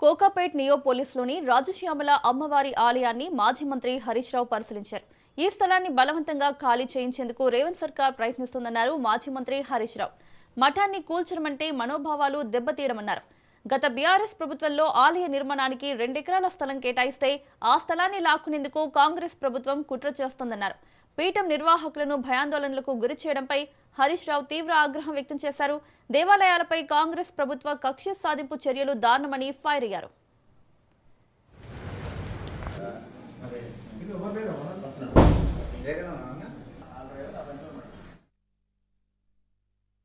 కోకాపేట్ నియోపోలిస్లోని రాజశ్యామల అమ్మవారి ఆలయాన్ని మాజీ మంత్రి హరీష్ రావు పరిశీలించారు. ఈ స్థలాన్ని బలవంతంగా ఖాళీ చేయించేందుకు రేవంత్ సర్కార్ ప్రయత్నిస్తోందన్నారు మాజీ మంత్రి హరీష్ రావు. మఠాన్ని కూల్చడమంటే మనోభావాలు దెబ్బతీయడమన్నారు. గత బీఆర్ఎస్ ప్రభుత్వంలో ఆలయ నిర్మాణానికి 2 ఎకరాల స్థలం కేటాయిస్తే ఆ స్థలాన్ని లాక్కునేందుకు కాంగ్రెస్ ప్రభుత్వం కుట్ర చేస్తోందన్నారు. పీఠం నిర్వాహకులను భయాందోళనలకు గురి చేయడంపై హరీష్ రావు తీవ్ర ఆగ్రహం వ్యక్తం చేశారు. దేవాలయాలపై కాంగ్రెస్ ప్రభుత్వ కక్ష సాధింపు చర్యలు దారుణమని ఫైర్ అయ్యారు.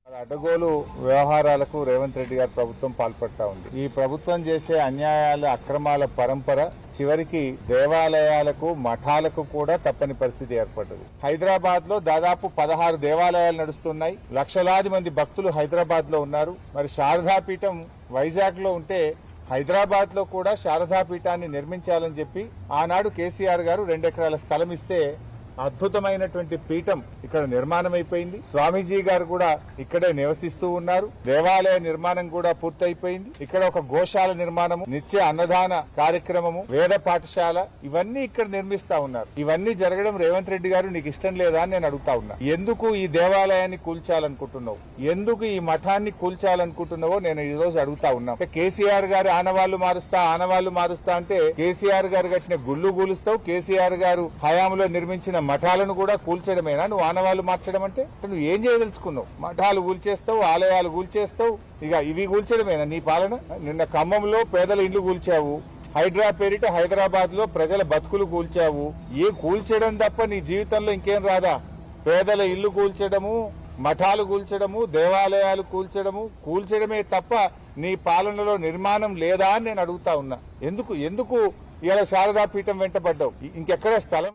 అడ్డగోలు వ్యవహారాలకు రేవంత్ రెడ్డి గారి ప్రభుత్వం పాల్పడతా ఉంది. ఈ ప్రభుత్వం చేసే అన్యాయాలు, అక్రమాల పరంపర చివరికి దేవాలయాలకు, మఠాలకు కూడా తప్పని పరిస్థితి ఏర్పడ్డది. హైదరాబాద్ లో దాదాపు 16 దేవాలయాలు నడుస్తున్నాయి. లక్షలాది మంది భక్తులు హైదరాబాద్ లో ఉన్నారు. మరి శారదాపీఠం వైజాగ్ లో ఉంటే హైదరాబాద్ లో కూడా శారదాపీఠాన్ని నిర్మించాలని చెప్పి ఆనాడు కేసీఆర్ గారు 2 ఎకరాల స్థలం ఇస్తే అద్భుతమైనటువంటి పీఠం ఇక్కడ నిర్మాణం అయిపోయింది. స్వామీజీ గారు కూడా ఇక్కడే నివసిస్తూ ఉన్నారు. దేవాలయ నిర్మాణం కూడా పూర్తయిపోయింది. ఇక్కడ ఒక గోశాల నిర్మాణము, నిత్య అన్నదాన కార్యక్రమము, వేద పాఠశాల ఇవన్నీ ఇక్కడ నిర్మిస్తా ఉన్నారు. ఇవన్నీ జరగడం రేవంత్ రెడ్డి గారు నీకు ఇష్టం లేదా అని నేను అడుగుతా ఉన్నా. ఎందుకు ఈ దేవాలయాన్ని కూల్చాలనుకుంటున్నావు, ఎందుకు ఈ మఠాన్ని కూల్చాలనుకుంటున్నావో నేను ఈ రోజు అడుగుతా ఉన్నా. కేసీఆర్ గారు ఆనవాళ్లు మారుస్తా అంటే కేసీఆర్ గారు కట్టిన గుళ్ళు కూలుస్తావు. కేసీఆర్ గారు హయాంలో నిర్మించిన మఠాలను కూడా కూల్చడమేనా నువ్వు ఆనవాళ్లు మార్చడం అంటే? నువ్వు ఏం చేయదలుచుకున్నావు? మఠాలు కూల్చేస్తావు, ఆలయాలు కూల్చేస్తావు, ఇక ఇవి కూల్చడమేనా నీ పాలన? నిన్న ఖమ్మంలో పేదల ఇల్లు కూల్చావు. హైడ్రా పేరిట హైదరాబాద్ లో ప్రజల బతుకులు కూల్చావు. ఏ కూల్చడం తప్ప నీ జీవితంలో ఇంకేం రాదా? పేదల ఇల్లు కూల్చడము, మఠాలు కూల్చడము, దేవాలయాలు కూల్చడమే తప్ప నీ పాలనలో నిర్మాణం లేదా అని నేను అడుగుతా ఉన్నా. ఎందుకు ఇలా శారదాపీఠం వెంటబడ్డావు? ఇంకెక్కడ స్థలం